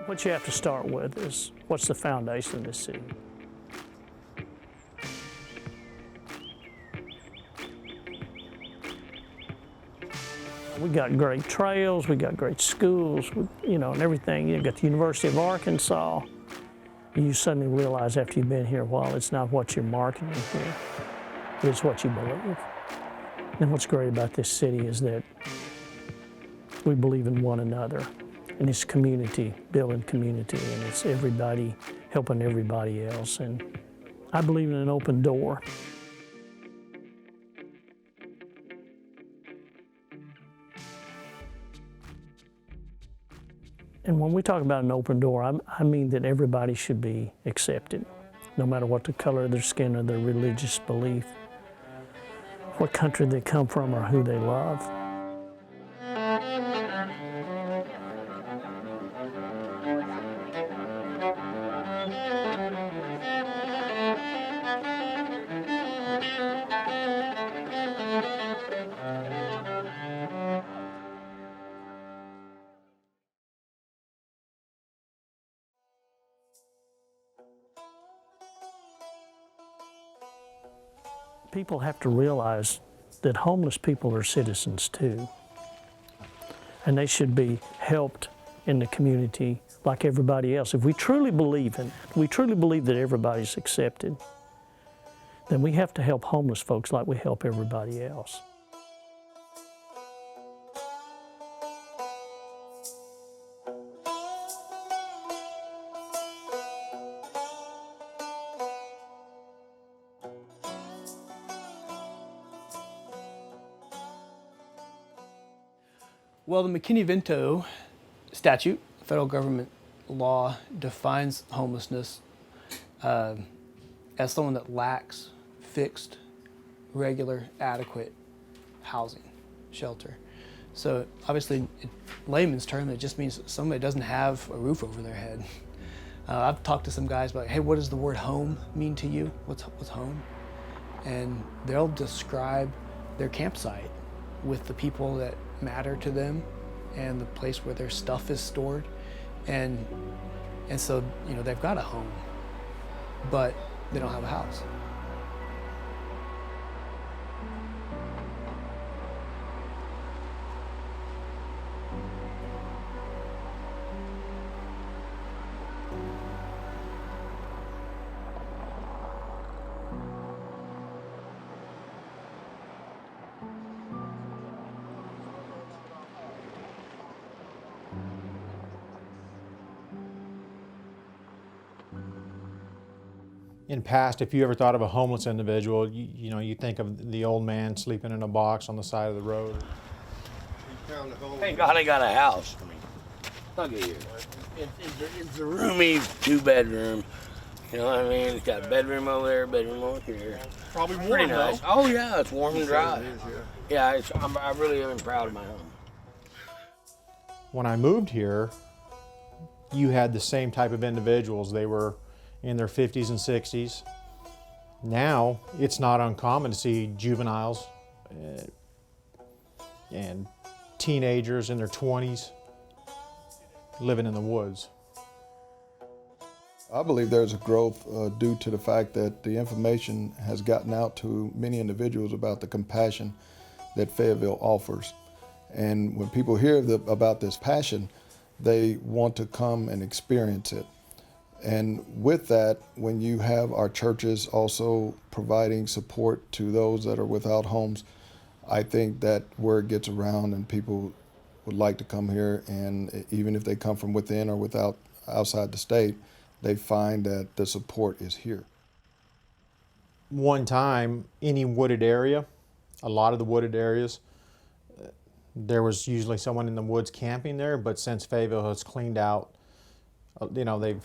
What you have to start with is what's the foundation of this city? We got great trails, we got great schools, and everything. You've got the University of Arkansas. You suddenly realize after you've been here a while, it's not what you're marketing here, it's what you believe. And what's great about this city is that we believe in one another, and it's community, building community, and it's everybody helping everybody else. And I believe in an open door. And when we talk about an open door, I mean that everybody should be accepted, no matter what the color of their skin or their religious belief, what country they come from or who they love. People have to realize that homeless people are citizens too, and they should be helped in the community like everybody else. If we truly believe that everybody's accepted, then we have to help homeless folks like we help everybody else. Well, the McKinney-Vento statute, federal government law, defines homelessness as someone that lacks fixed, regular, adequate housing, shelter. So obviously, in layman's term, it just means somebody doesn't have a roof over their head. I've talked to some guys about, hey, what does the word home mean to you? What's home? And they'll describe their campsite with the people that matter to them and the place where their stuff is stored. And so, they've got a home, but they don't have a house. In past, if you ever thought of a homeless individual, you think of the old man sleeping in a box on the side of the road. Thank God I got a house. Look at here. It's a roomy 2-bedroom. You know what I mean? It's got a bedroom over there, bedroom over here. Probably warm, pretty nice. though. Oh yeah, it's warm and dry. Yeah, I really am proud of my home. When I moved here, you had the same type of individuals. They were in their 50s and 60s. Now, it's not uncommon to see juveniles and teenagers in their 20s living in the woods. I believe there's a growth due to the fact that the information has gotten out to many individuals about the compassion that Fayetteville offers. And when people hear about this passion, they want to come and experience it. And with that, when you have our churches also providing support to those that are without homes, I think that word gets around and people would like to come here, and even if they come from within or outside the state, they find that the support is here. One time, any wooded area, a lot of the wooded areas, there was usually someone in the woods camping there, but since Fayetteville has cleaned out, they've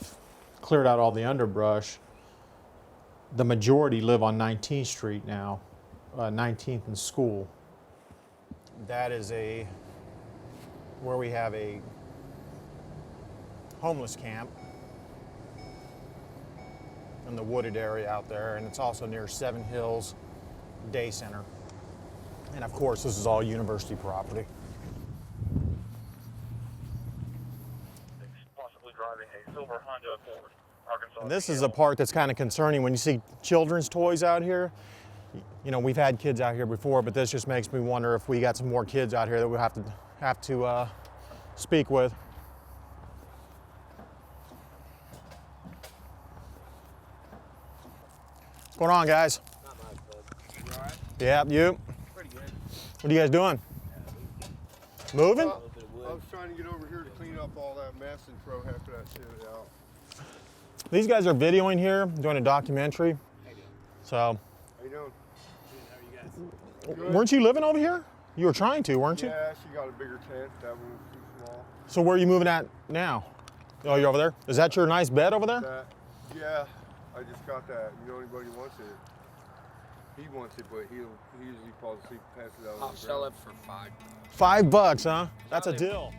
cleared out all the underbrush, the majority live on 19th Street now, 19th and School. That is where we have a homeless camp in the wooded area out there, and it's also near Seven Hills Day Center. And of course, this is all university property. Possibly driving a silver Honda Accord, Arkansas. And this is the part that's kind of concerning when you see children's toys out here. You know, we've had kids out here before, but this just makes me wonder if we got some more kids out here that we'll have to speak with. What's going on, guys? Not much, bud. You all right? Yeah, you? Pretty good. What are you guys doing? Moving? A little bit of wood. I was trying to get over here to clean up all that mess and throw half of that shit out. These guys are videoing here, doing a documentary. So, How you doing? weren't you living over here? You were trying to, weren't you? Yeah, she got a bigger tent. That one was too small. So where are you moving at now? Oh, you're over there? Is that your nice bed over there? Yeah, I just got that. You know anybody who wants it? He wants it, but he usually falls asleep and passes out. I'll sell it for $5, huh? That's a deal.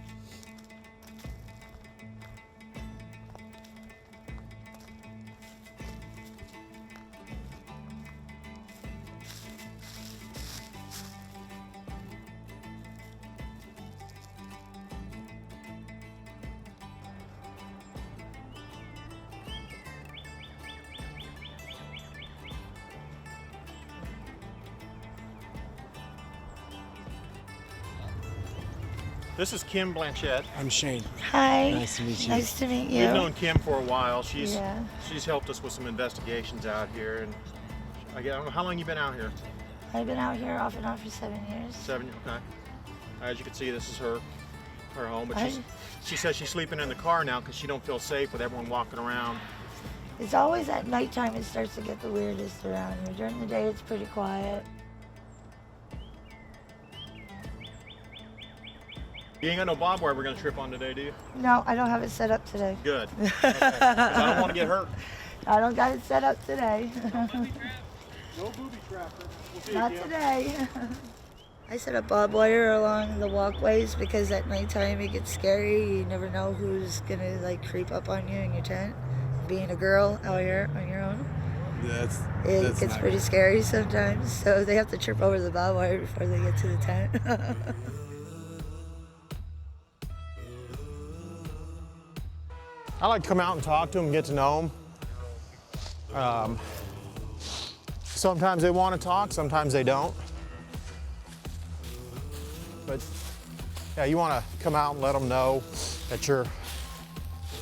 This is Kim Blanchette. I'm Shane. Hi. Nice to meet you. Nice to meet you. We've known Kim for a while. She's helped us with some investigations out here, and I don't know how long you been out here. I've been out here off and on for 7 years. 7 years. Okay. As you can see, this is her home, but she says she's sleeping in the car now because she don't feel safe with everyone walking around. It's always at nighttime it starts to get the weirdest around here. During the day it's pretty quiet. You ain't got no barbed wire we're gonna trip on today, do you? No, I don't have it set up today. Good. Okay. 'Cause I don't want to get hurt. I don't got it set up today. No booby trap. We'll see you, Not Kim. today. I set up barbed wire along the walkways because at nighttime it gets scary. You never know who's gonna like creep up on you in your tent. Being a girl out here on your own, it gets pretty scary sometimes. So they have to trip over the barbed wire before they get to the tent. I like to come out and talk to them and get to know them. Sometimes they want to talk, sometimes they don't. But yeah, you want to come out and let them know that you're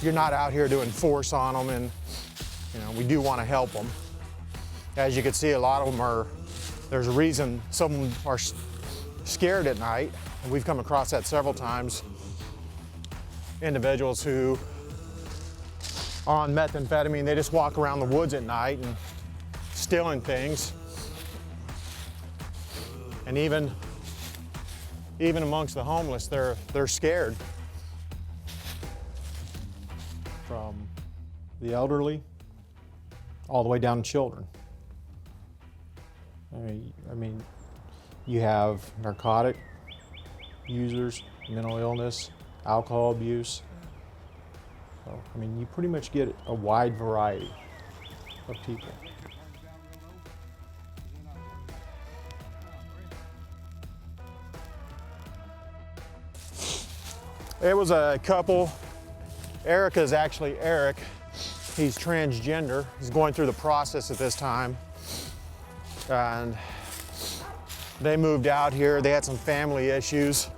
not out here doing force on them, and you know, we do want to help them. As you can see, a lot of them there's a reason some of them are scared at night, and we've come across that several times. Individuals who are on methamphetamine, they just walk around the woods at night and stealing things. And even amongst the homeless, they're scared. From the elderly all the way down to children. I mean, you have narcotic users, mental illness, alcohol abuse. So, I mean, you pretty much get a wide variety of people. It was a couple. Erica is actually Eric. He's transgender. He's going through the process at this time. And they moved out here. They had some family issues.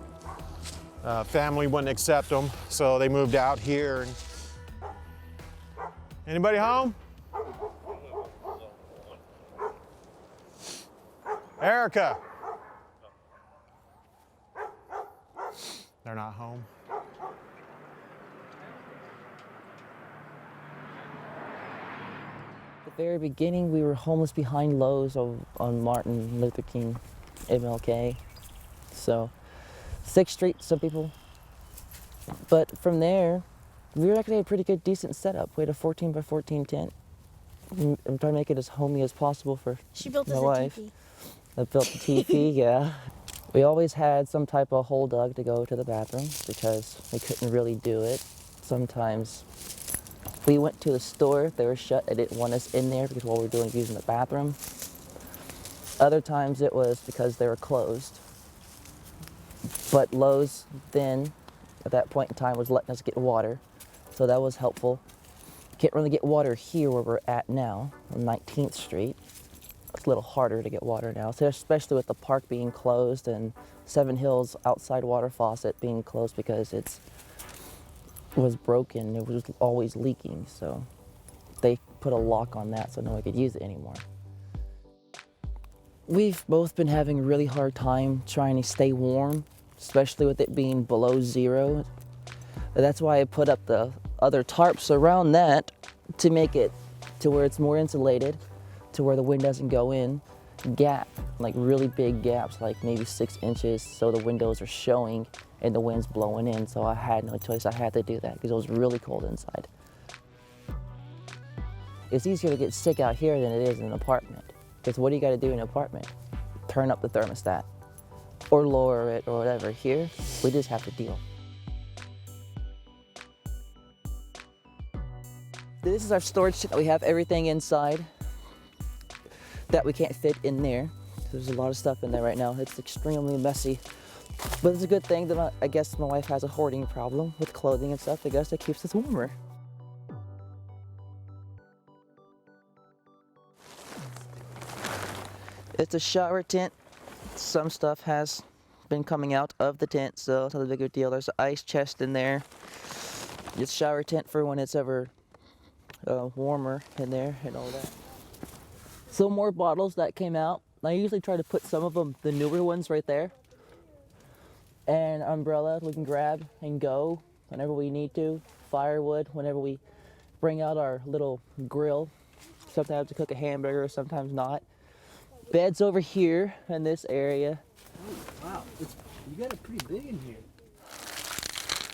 Family wouldn't accept them, so they moved out here. Anybody home? Erica. They're not home. At the very beginning, we were homeless behind Lowe's on Martin Luther King, MLK. So, 6th Street, some people. But from there, we were actually a pretty good, decent setup. We had a 14 by 14 tent. I'm trying to make it as homey as possible for She built my us a wife. teepee. I built the teepee, yeah. We always had some type of hole dug to go to the bathroom because we couldn't really do it. Sometimes we went to the store, they were shut, they didn't want us in there because while we were using the bathroom. Other times it was because they were closed. But Lowe's then, at that point in time, was letting us get water. So that was helpful. Can't really get water here where we're at now, on 19th Street. It's a little harder to get water now, so especially with the park being closed and Seven Hills outside water faucet being closed because it was broken. It was always leaking, so they put a lock on that so no one could use it anymore. We've both been having a really hard time trying to stay warm, especially with it being below 0. That's why I put up the other tarps around that to make it to where it's more insulated, to where the wind doesn't go in. Gap, like really big gaps, like maybe 6 inches, so the windows are showing and the wind's blowing in. So I had no choice, I had to do that because it was really cold inside. It's easier to get sick out here than it is in an apartment. Because what do you got to do in an apartment? Turn up the thermostat or lower it or whatever. Here, we just have to deal. This is our storage that we have everything inside that we can't fit in there. There's a lot of stuff in there right now. It's extremely messy. But it's a good thing that I guess my wife has a hoarding problem with clothing and stuff. I guess it keeps us warmer. It's a shower tent. Some stuff has been coming out of the tent, so it's not a bigger deal. There's an ice chest in there. It's a shower tent for when it's ever warmer in there and all that. Some more bottles that came out. I usually try to put some of them, the newer ones, right there. And umbrella we can grab and go whenever we need to. Firewood whenever we bring out our little grill. Sometimes to cook a hamburger, sometimes not. Beds over here in this area. Oh, wow, you got it pretty big in here.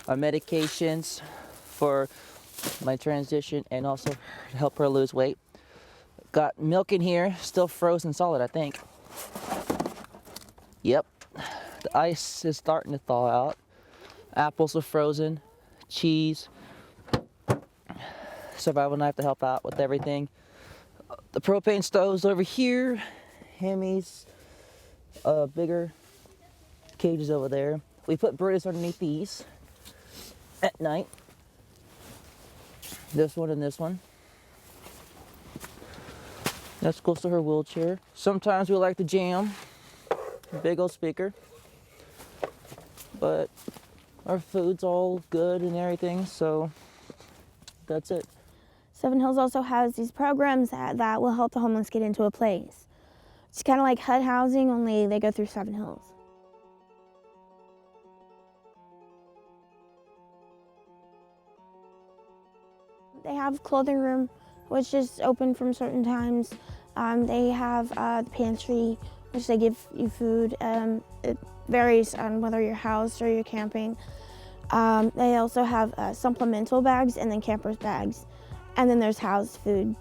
Our medications for my transition and also to help her lose weight. Got milk in here, still frozen solid, I think. Yep, the ice is starting to thaw out. Apples are frozen, cheese, survival knife to help out with everything. The propane stove's over here. Hemis, bigger cages over there. We put birdies underneath these at night. This one and this one. That's close to her wheelchair. Sometimes we like to jam. Big old speaker. But our food's all good and everything, so that's it. Seven Hills also has these programs that will help the homeless get into a place. It's kind of like HUD housing, only they go through Seven Hills. They have clothing room, which is open from certain times. They have the pantry, which they give you food. It varies on whether you're housed or you're camping. They also have supplemental bags and then camper's bags. And then there's housed food.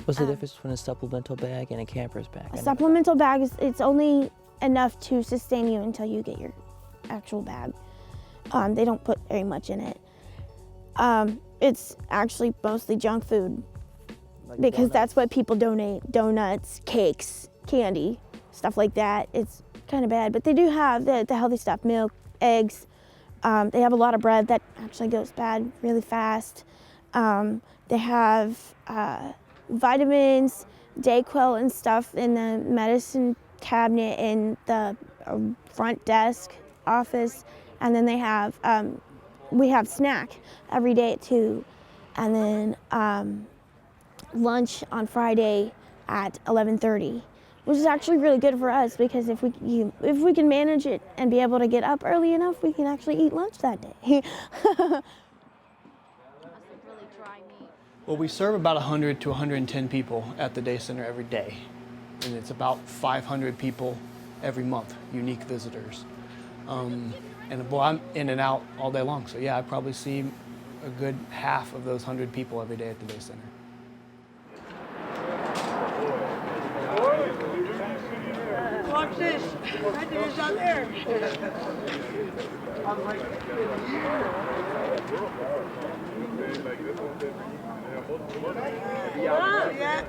What's the difference between a supplemental bag and a camper's bag? A supplemental bag, it's only enough to sustain you until you get your actual bag. They don't put very much in it. It's actually mostly junk food because that's what people donate. Donuts, cakes, candy, stuff like that. It's kind of bad, but they do have the healthy stuff, milk, eggs. They have a lot of bread that actually goes bad really fast. They have vitamins, Dayquil and stuff in the medicine cabinet in the front desk office. And then they have, we have snack every day at 2. And then lunch on Friday at 11:30, which is actually really good for us because if we can manage it and be able to get up early enough, we can actually eat lunch that day. Well, we serve about 100 to 110 people at the day center every day. And it's about 500 people every month, unique visitors. And well, I'm in and out all day long. So yeah, I probably see a good half of those 100 people every day at the day center. Watch this. Right there's out there. Yeah.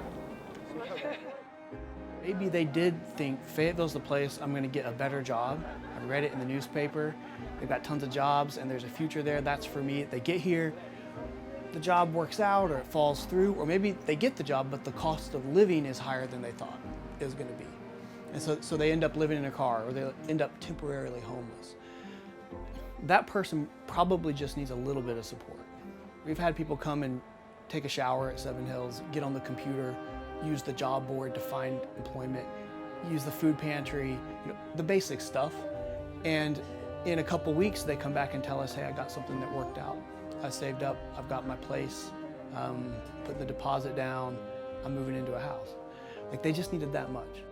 Maybe they did think Fayetteville's the place I'm gonna get a better job. I read it in the newspaper. They've got tons of jobs and there's a future there, that's for me. They get here, the job works out or it falls through, or maybe they get the job but the cost of living is higher than they thought it was gonna be. And so they end up living in a car or they end up temporarily homeless. That person probably just needs a little bit of support. We've had people come and take a shower at Seven Hills, get on the computer, use the job board to find employment, use the food pantry, the basic stuff. And in a couple weeks, they come back and tell us, hey, I got something that worked out. I saved up, I've got my place, put the deposit down, I'm moving into a house. Like they just needed that much.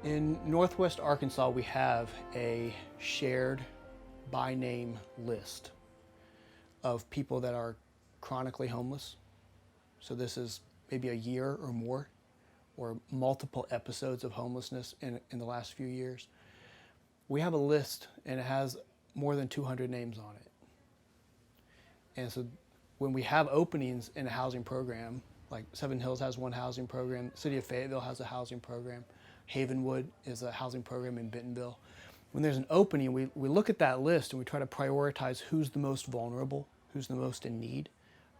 In Northwest Arkansas, we have a shared by name list of people that are chronically homeless. So this is maybe a year or more, or multiple episodes of homelessness in the last few years. We have a list and it has more than 200 names on it. And so when we have openings in a housing program, like Seven Hills has one housing program, the City of Fayetteville has a housing program, Havenwood is a housing program in Bentonville. When there's an opening, we look at that list and we try to prioritize who's the most vulnerable, who's the most in need,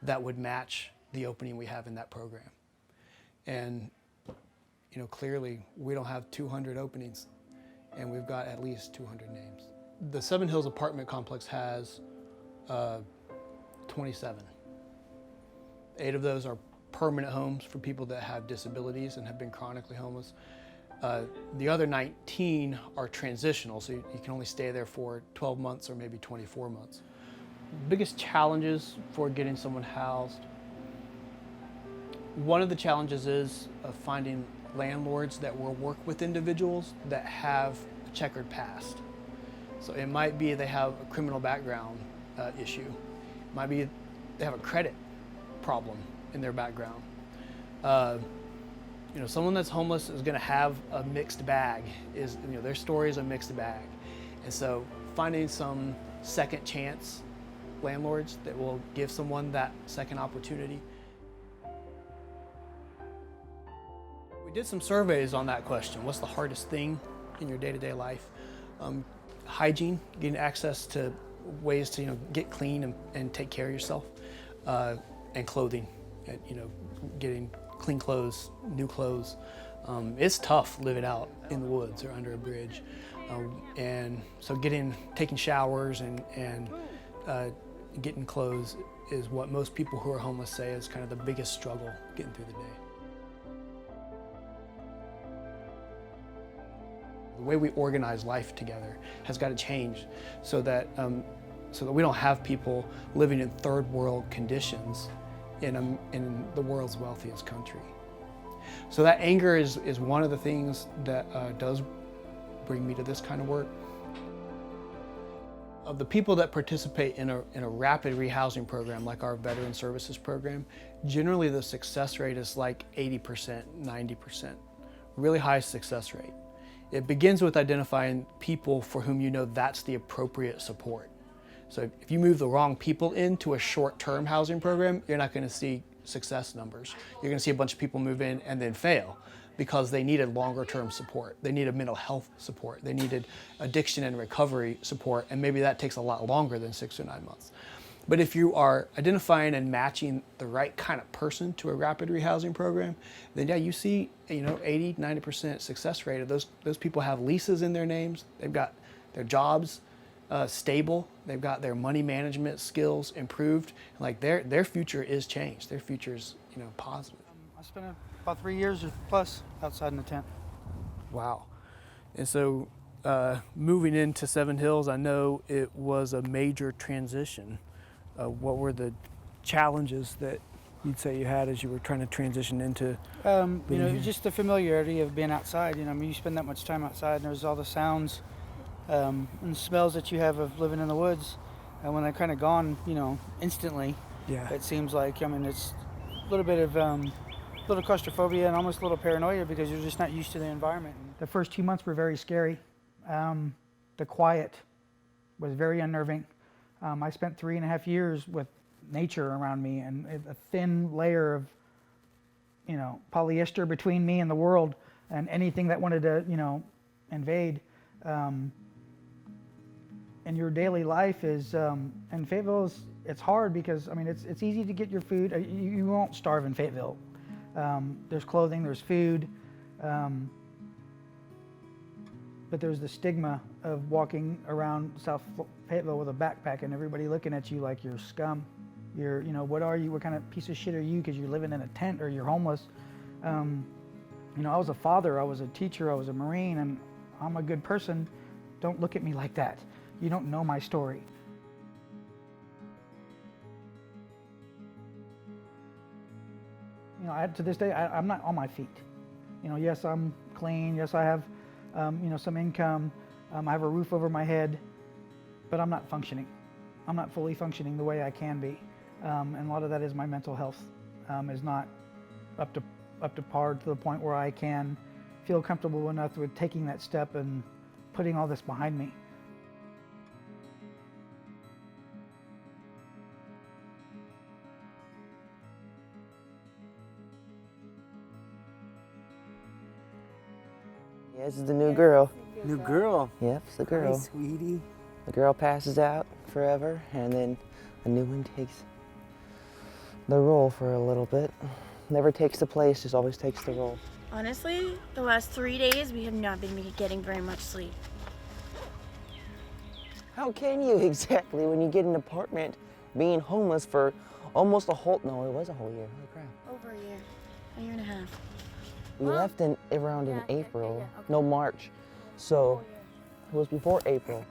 that would match the opening we have in that program. And clearly we don't have 200 openings and we've got at least 200 names. The Seven Hills apartment complex has 27. 8 of those are permanent homes for people that have disabilities and have been chronically homeless. The other 19 are transitional, so you can only stay there for 12 months or maybe 24 months. Biggest challenges for getting someone housed. One of the challenges is finding landlords that will work with individuals that have a checkered past. So it might be they have a criminal background issue. It might be they have a credit problem in their background. Someone that's homeless is going to have a mixed bag. Their story is a mixed bag. And so finding some second chance landlords that will give someone that second opportunity. We did some surveys on that question. What's the hardest thing in your day-to-day life? Hygiene, getting access to ways to get clean and take care of yourself, and clothing, and, getting clean clothes, new clothes. It's tough living out in the woods or under a bridge. And so taking showers and getting clothes is what most people who are homeless say is kind of the biggest struggle getting through the day. The way we organize life together has got to change so that we don't have people living in third world conditions in the world's wealthiest country. So that anger is one of the things that does bring me to this kind of work. Of the people that participate in a rapid rehousing program like our Veteran Services Program, generally the success rate is like 80%, 90%, really high success rate. It begins with identifying people for whom that's the appropriate support. So if you move the wrong people into a short-term housing program, you're not going to see success numbers. You're going to see a bunch of people move in and then fail because they needed longer-term support. They needed mental health support. They needed addiction and recovery support, and maybe that takes a lot longer than 6 or 9 months. But if you are identifying and matching the right kind of person to a rapid rehousing program, then yeah, you see 80, 90% success rate of those people have leases in their names. They've got their jobs stable. They've got their money management skills improved. Like their future is changed. Their future is positive. I spent about 3 years or plus outside in the tent. Wow. And so moving into Seven Hills, I know it was a major transition. What were the challenges that you'd say you had as you were trying to transition into just the familiarity of being outside. You spend that much time outside and there's all the sounds and smells that you have of living in the woods. And when they're kind of gone, instantly, it seems like, it's a little bit of little claustrophobia and almost a little paranoia because you're just not used to the environment. The first 2 months were very scary. The quiet was very unnerving. I spent 3.5 years with nature around me and a thin layer of, polyester between me and the world and anything that wanted to, invade. And your daily life is, in Fayetteville, it's hard because, it's easy to get your food. You won't starve in Fayetteville. There's clothing, there's food, but there's the stigma of walking around South Fayetteville with a backpack and everybody looking at you like you're scum. You're, what are you? What kind of piece of shit are you because you're living in a tent or you're homeless? I was a father, I was a teacher, I was a Marine, and I'm a good person. Don't look at me like that. You don't know my story. To this day, I'm not on my feet. Yes, I'm clean. Yes, I have, some income. I have a roof over my head, but I'm not functioning. I'm not fully functioning the way I can be. And a lot of that is my mental health is not up to par to the point where I can feel comfortable enough with taking that step and putting all this behind me. Yeah, this is the new girl. New girl? Yep, it's the girl. Hi, sweetie. The girl passes out forever, and then a new one takes the role for a little bit. Never takes the place, just always takes the role. Honestly, the last 3 days, we have not been getting very much sleep. How can you exactly when you get an apartment being homeless for almost a whole, no, it was a whole year, holy crap. Over a year and a half. We left around in April, no, March, so it was before April.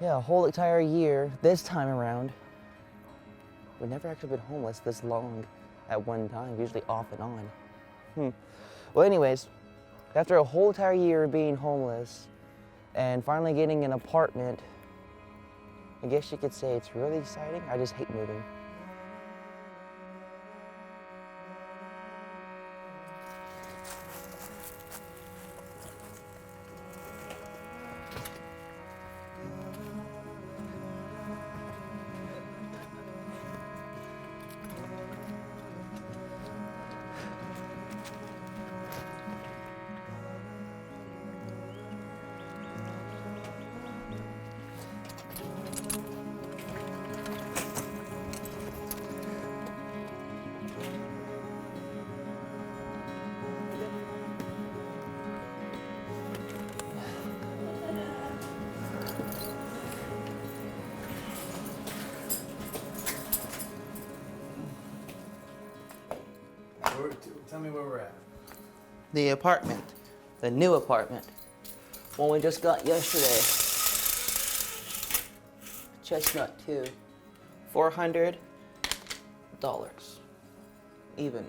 Yeah, a whole entire year, this time around. We've never actually been homeless this long at one time, usually off and on. Well, anyways, after a whole entire year of being homeless and finally getting an apartment, I guess you could say it's really exciting. I just hate moving. Tell me where we're at. The apartment, the new apartment, one we just got yesterday. Chestnut 2, $400, even,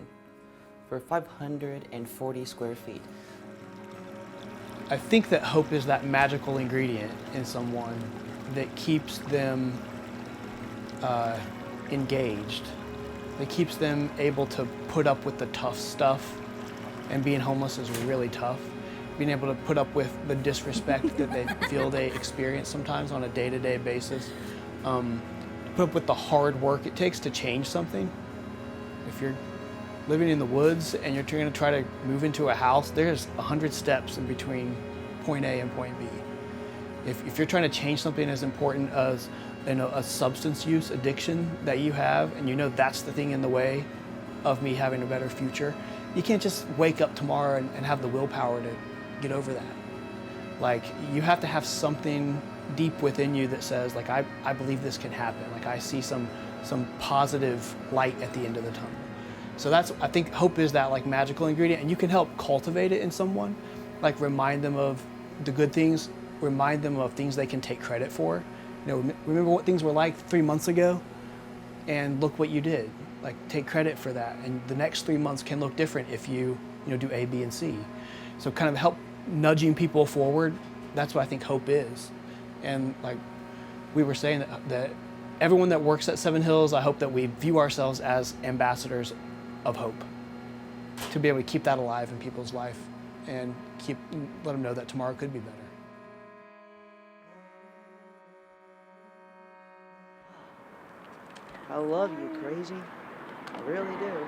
for 540 square feet. I think that hope is that magical ingredient in someone that keeps them engaged, that keeps them able to put up with the tough stuff. And being homeless is really tough. Being able to put up with the disrespect that they feel they experience sometimes on a day-to-day basis. Put up with the hard work it takes to change something. If you're living in the woods and you're going to try to move into a house, there's 100 steps in between point A and point B. If you're trying to change something as important as a substance use addiction that you have, and you know that's the thing in the way of me having a better future, you can't just wake up tomorrow and have the willpower to get over that. Like, you have to have something deep within you that says, like, I believe this can happen. Like, I see some positive light at the end of the tunnel. So that's, I think hope is that like magical ingredient, and you can help cultivate it in someone, like remind them of the good things, remind them of things they can take credit for. Remember what things were like 3 months ago, and look what you did. Like, take credit for that, and the next 3 months can look different if you do A, B, and C. So kind of help nudging people forward. That's what I think hope is. And like we were saying, that everyone that works at Seven Hills, I hope that we view ourselves as ambassadors of hope, to be able to keep that alive in people's life and let them know that tomorrow could be better. I love you, crazy. I really do.